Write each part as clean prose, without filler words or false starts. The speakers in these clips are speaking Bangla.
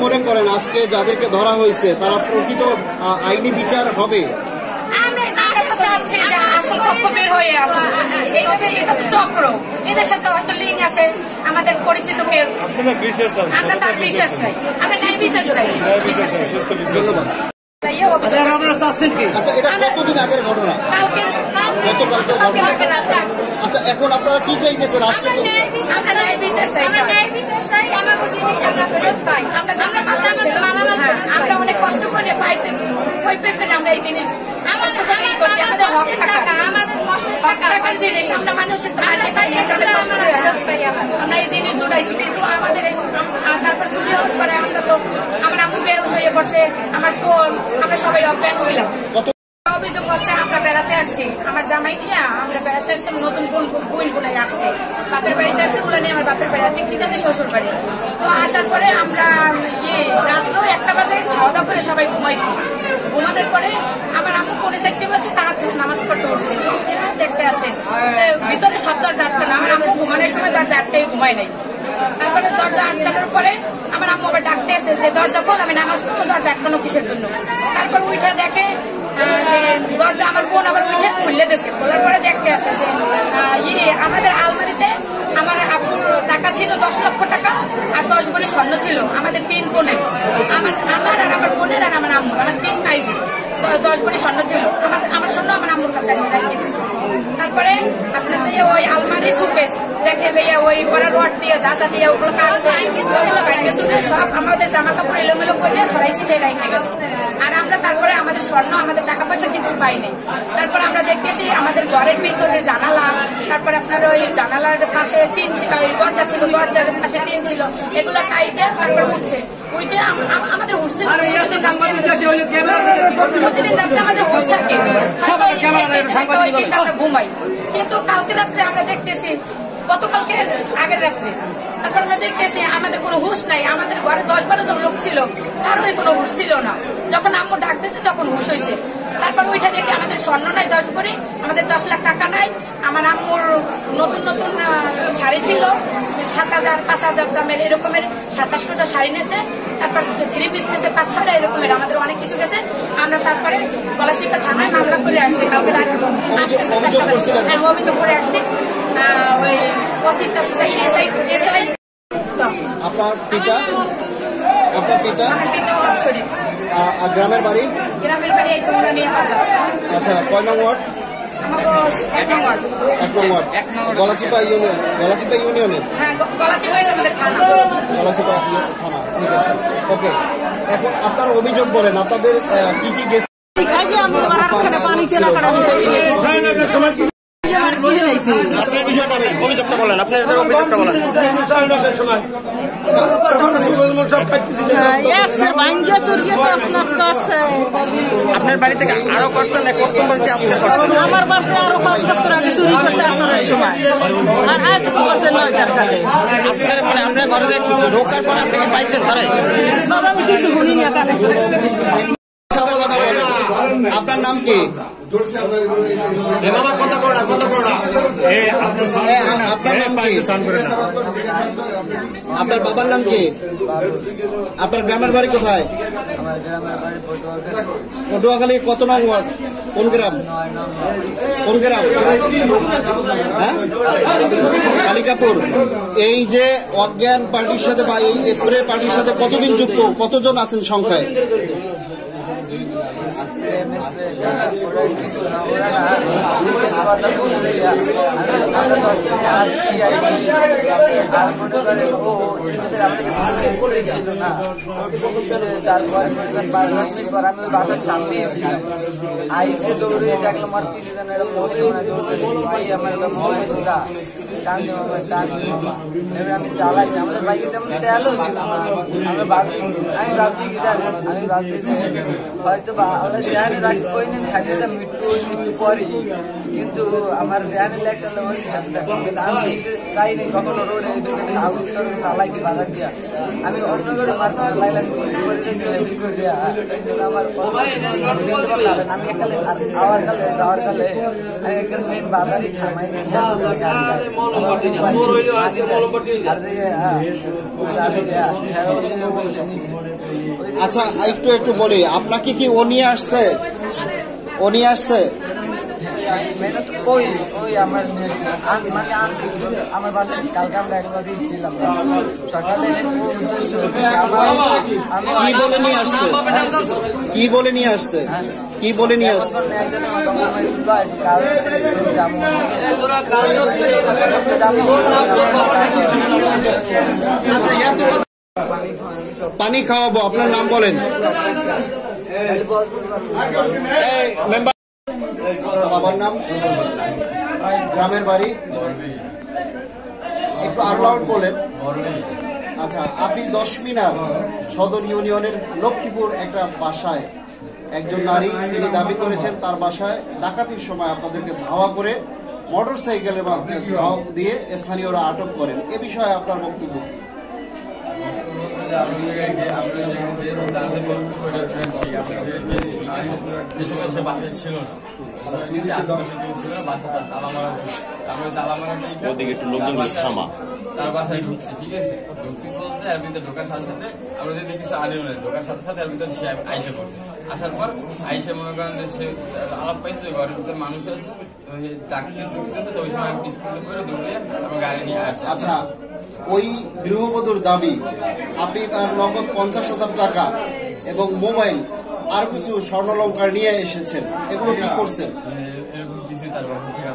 মনে করেন আজকে যাদেরকে ধরা হয়েছে তারা প্রকৃত আইনি বিচার হবে? চক্র এদের সাথে হয়তো লিঙ্ক আছে, আমাদের পরিচিত কেউ, আমরা তার বিশ্বাস চাই, আমরা ন্যায় বিচার চাই। ধন্যবাদ। আচ্ছা, এটা কতদিন আগের ঘটনা? গতকালকের ঘটনা। আচ্ছা, এখন আপনারা কি চাইতেছেন? আজকে আমরা অনেক কষ্ট করে পাই, আমরা এই জিনিস আমরা মানুষের আমরা এই জিনিস দৌড়াইছি, কিন্তু আমাদের তারপর চুরি হওয়ার পরে আমরা তো আমার আম্মু বেহুশ হয়ে পড়ছে, আমার বোন, আমরা সবাই অজ্ঞান ছিলাম। অভিযোগ হচ্ছে আমরা বেড়াতে আসছি, আমার জামাই নিয়ে আমরা বেড়াতে আসছি, নতুন বোন বোনাই আসছে, বাপের বাড়িতে আসছে, ওগুলো নিয়ে আমার বাপের বাড়ি আছে, কিন্তু শ্বশুর বাড়ি। তো আসার পরে আমরা রাত্র 1টা বাজে খাওয়া দাওয়া করে সবাই ঘুমাইছি। ঘুমানোর পরে আমার আম্মু 4:30 বাজে তার নামাজ পড়তে উঠছে, দেখতে আসছে ভিতরে সব দরজা আটকানো, আমার আম্মু ঘুমানোর সময় দরজা আটকাই ঘুমাই নাই। তারপরে দরজা আটকানোর পরে আমার আম্মু আবার ডাকতে এসে যে দরজা খোল, আমি নামাজ পড়বো, দরজা আটকানো কিসের জন্য? তারপর উঠে দেখে যে দরজা আমার বোন আবার উঠে খুললে দিয়েছে। খোলার পরে দেখতে আসে যে আমাদের আলমারিতে আমার আপুর টাকা ছিল 10 লক্ষ টাকা আর 10 ভরি স্বর্ণ ছিল, আমাদের 3 বোনের, আমার আর আমার বোনের আর আমার আম্মুর, আমার 3 ভাইজি 10 ভরি স্বর্ণ ছিল। আমার স্বর্ণ আমার আম্মুর কাছে রেখে দিয়েছে। তারপরে আপনার যে ওই আলমারি সুকেস দেখে যে ওই পড়া রড দিয়ে যা দিয়ে ওগুলো কাটছে, সব আমাদের জামা কাপড় এলোমেলো করে সরাই ছিটে রেখে গেছে। আর আমরা তারপরে আমাদের স্বর্ণ, আমাদের টাকা পয়সা কিছু পাইনি। তারপরে আমরা দেখতেছি আমাদের ঘরের পিছনে জানালা, তারপরে আপনার ওই জানালার পাশে টিন ছিল, দরজা ছিল, দরজার পাশে টিন ছিল, এগুলো কাইটে তারপরে উঠছে। উইটে আমাদের উঠছে প্রতিদিন রাত্রে আমাদের হুঁশ থাকে, ঘুমাই। কিন্তু কালকে রাত্রে আমরা দেখতেছি, গতকালকে আগের রাত্রে, তারপর আমরা দেখতেছি আমাদের কোনো হুঁশ নাই। আমাদের ঘরে 10-12 জন লোক ছিল, কারোই কোনো হুঁশ ছিল না। যখন আম্মু ডাকতেছে তখন হুঁশ হয়েছে। তারপর ওইটা দেখি আমাদের স্বর্ণ নাই 10 ভরি, আমাদের 10 লাখ টাকা নাই। আমার আম্মুর নতুন নতুন শাড়ি ছিল 7,000-5,000 দামের, এরকমের 27টা শাড়ি নিয়েছে। তারপর 3 পিস নিয়েছে 5-6টা, এরকমের আমাদের অনেক কিছু গেছে। আমরা তারপরে গলাচিপা থানায় মামলা করে আসছি, কাউকে অভিযোগ করে আসছি। ওই ওসির কাছে আপনার পিতা গ্রামের বাড়ি? গ্রামের বাড়ি এই তোমরা নিয়ে বাজার। আচ্ছা, কয় নং ওয়ার্ড? 1 নং ওয়ার্ড। গলাচিপা ইউনিয়নের? হ্যাঁ, গলাচিপা আমাদের থানা। গলাচিপা থানা, ঠিক আছে, ওকে। এখন আপনার অভিযোগ বলেন, আপনাদের কি কি গেছে? অভিযোগটা বলেন, আপনার অভিযোগটা বলেন। আপনার বাড়ি থেকে আরো করছেন? আমার বাড়িতে আরো 5 বছর আগে চুরি করছে আসরের সময়, আর আজ করছে 9টার কালে। আজকের মানে আপনার ঘরে ঢোকার পর আপনাকে পাইছেন তারাই? বাবা কিছু শুনি না কানে। আপনার নাম কি? আপনার বাবার নাম কি? আপনার গ্রামের বাড়ি কোথায়? পটুয়াখালী। কত নং ওয়ার্ড? কোন গ্রাম? হ্যাঁ, কালিকাপুর। এই যে অজ্ঞান পার্টির সাথে বা এই স্প্রে পার্টির সাথে কতদিন যুক্ত, কতজন আছেন সংখ্যায়? আমি বাসার সামনে আইসে দৌড়ে দেখলাম আর 3 জনের মহিলা ভাই আমার টানতে মামা টানতে মামা। এবার আমি চালাইছি, আমাদের বাইকে তেমন তেলও ছিল না। আমি ভাবছি কি জানি, আমি ভাবছি যে হয়তো আল্লাহ জানে রাখি কই নেই থাকলে তো মৃত্যু পরে কিন্তু আমার ধ্যানের লেকচার আমি চাইনি কখনো রোডে চালাইছি বাজার দিয়া আমি অন্য করে মারতে লাইলাম আমার আমি একালে আওয়ার কালে আমি একটা মেন বাজারই থামাই আচ্ছা একটু বলি, আপনাকে কি ও নিয়ে আসছে? ও নিয়ে আসছে? ওই আমার মানে আনছি আমার বাসায় কালকে আমরা একবার দিয়েছিলাম সকালে কি বলে নিয়ে আসছে? কি বলে নিয়ে আসছে? কি বলে নিয়ে আসছে? পানি খাওয়াবো। আপনার নাম বলেন। মেম্বার বাবার নাম, গ্রামের বাড়ি একটু আর লাউড বলেন। আচ্ছা, আপনি 10 মিনার সদর ইউনিয়নের লক্ষ্মীপুর একটা বাসায় একজন নারী তিনি দাবি করেছেন তার বাসায় ডাকাতির সময় আপনাদেরকে ধাওয়া করে মোটর সাইকেলের মাধ্যমে ধাওয়া দিয়ে স্থানীয়রা আটক করেন। এ বিষয়ে আপনার বক্তব্য কি? তার বাসায় ঢুকছে, ঠিক আছে, ঢুকছি বলতে এর ভিতরে ঢোকার সাথে সাথে আমরা যদি কিছু আনিও না, ঢোকার সাথে সাথে এর ভিতরে সে আইসে পড়ছে। আসার পর আইসে মনে করেন যে সে আলাপ পাইছে ঘরের ভিতরে মানুষ আছে, তো সে ডাকছে ঢুকছে, তো ওই সময় আমি স্কুলে করে দৌড়ে আমার গাড়ি নিয়ে আসছে। আচ্ছা, ওই গৃহবধূর দাবি আপনি তার নগদ 50,000 টাকা এবং মোবাইল আর কিছু স্বর্ণালঙ্কার নিয়ে এসেছেন, এগুলো কি করছেন? এরকম কিছুই তার বাসা থেকে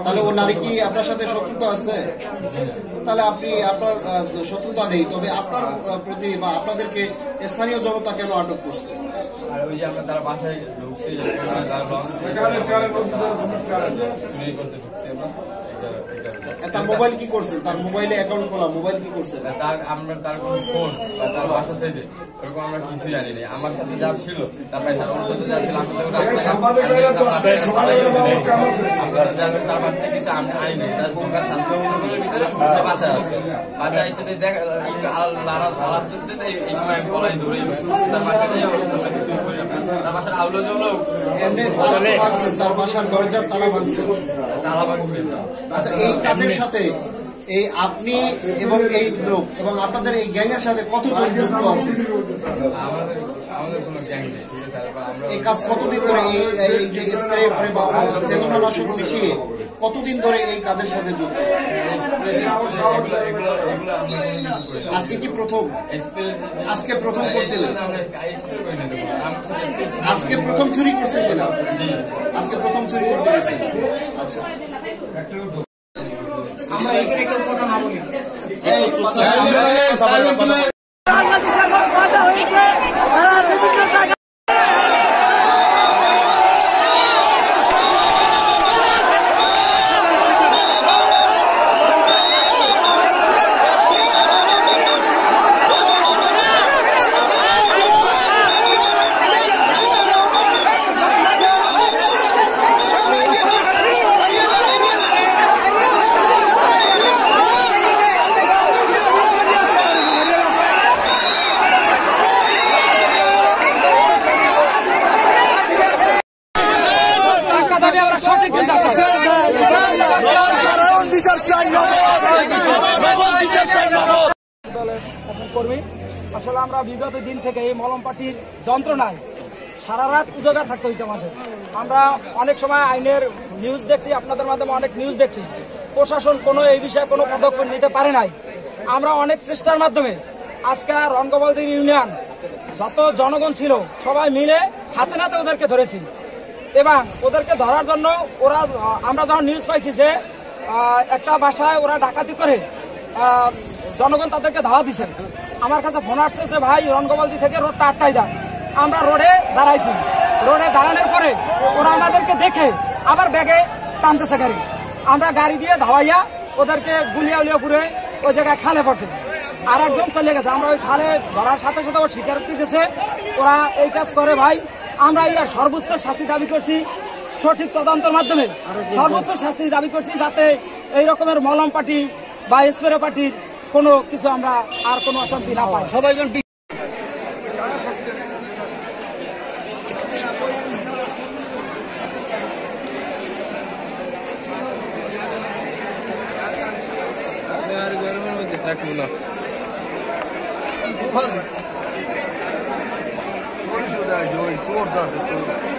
তাহলে ও নারী কি আপনার সাথে শত্রুতা আছে? তাহলে আপনি আপনার শত্রুতা নেই, তবে আপনার প্রতি বা আপনাদেরকে স্থানীয় জনতা কেন আটক করছে? আর ওই যে আমরা তার বাসায় ঢুকছি, তার মোবাইল কি করছেন? তার মোবাইলে অ্যাকাউন্ট খোলা, মোবাইল কি করছেন? আমরা তার কোনো ফোন বা তার বাসা থেকে ওরকম আমরা কিছুই জানি না। আমার সাথে যা ছিল তারপরে ওর সাথে যা ছিল আমরা তার বাসা থেকে কিছু আনি নাই। শান্তির ভিতরে সে বাসায় আসছে, বাসায় এসে দেখা এই সময় আমি বলাই দৌড়েই তার বাসায় যাই কিছুই করি না। তার বাসার আউলো জলো এমনি তালা ভাঙছেন, তার বাসার দরজার তালা ভাঙছেন, তালা ভাঙবে। আচ্ছা, এই কাজের সাথে এই আপনি এবং এই লোক এবং আপনাদের এই গ্যাংয়ের সাথে কতজন যুক্ত আছে? আমাদের কোনো গ্যাং নেই, ঠিক আছে। এই কাজ কতদিন ধরে, এই যে স্প্রে করে বা চেতনানাশক মিশিয়ে কতদিন ধরে এই কাজের সাথে যুক্ত? আজকে কি প্রথম? আজকে প্রথম করছিলেন? আজকে প্রথম চুরি করছেন কিনা? আজকে প্রথম চুরি করতে গেছেন। আচ্ছা, আমরা এখানে কেউ কথা না বলি। কর্মী আসলে আমরা বিগত দিন থেকে এই মলম পার্টির যন্ত্রণায় সারা রাত উজাগার থাকতে হয়েছে আমাদের। আমরা অনেক সময় আইনের নিউজ দেখছি, আপনাদের মাধ্যমে অনেক নিউজ দেখছি, প্রশাসন কোনো এই বিষয়ে কোনো পদক্ষেপ নিতে পারে নাই। আমরা অনেক চেষ্টার মাধ্যমে আজকে রঙ্গবলদি ইউনিয়ন যত জনগণ ছিল সবাই মিলে হাতে নাতে ওদেরকে ধরেছি এবং ওদেরকে ধরার জন্য ওরা আমরা যখন নিউজ পাইছি যে একটা বাসায় ওরা ডাকাতি করে জনগণ তাদেরকে ধাওয়া দিচ্ছেন, আমার কাছে ফোন আসছে যে ভাই রঙ্গবলদি থেকে রোডটা আটকাই দেন। আমরা রোডে দাঁড়াইছি, রোডে দাঁড়ানোর পরে ওরা আমাদেরকে দেখে আবার ব্যাগে টানতেছে গাড়ি। আমরা গাড়ি দিয়ে ধাওয়াইয়া ওদেরকে গুলিয়া উলিয়া পুরে ওই জায়গায় খালে পড়ছে। আর একজন চলে গেছে, আমরা ওই খালে ধরার সাথে সাথে ও স্বীকারোক্তি দিয়েছে ওরা এই কাজ করে। ভাই আমরা ইয়ার সর্বোচ্চ শাস্তি দাবি করছি, সঠিক তদন্তের মাধ্যমে সর্বোচ্চ শাস্তি দাবি করছি, যাতে এই রকমের মলম পার্টি বা স্প্রে পার্টির কোনো কিছু আমরা আর কোনো অশান্তি না পাই। সবাই Soru şurada, soru da.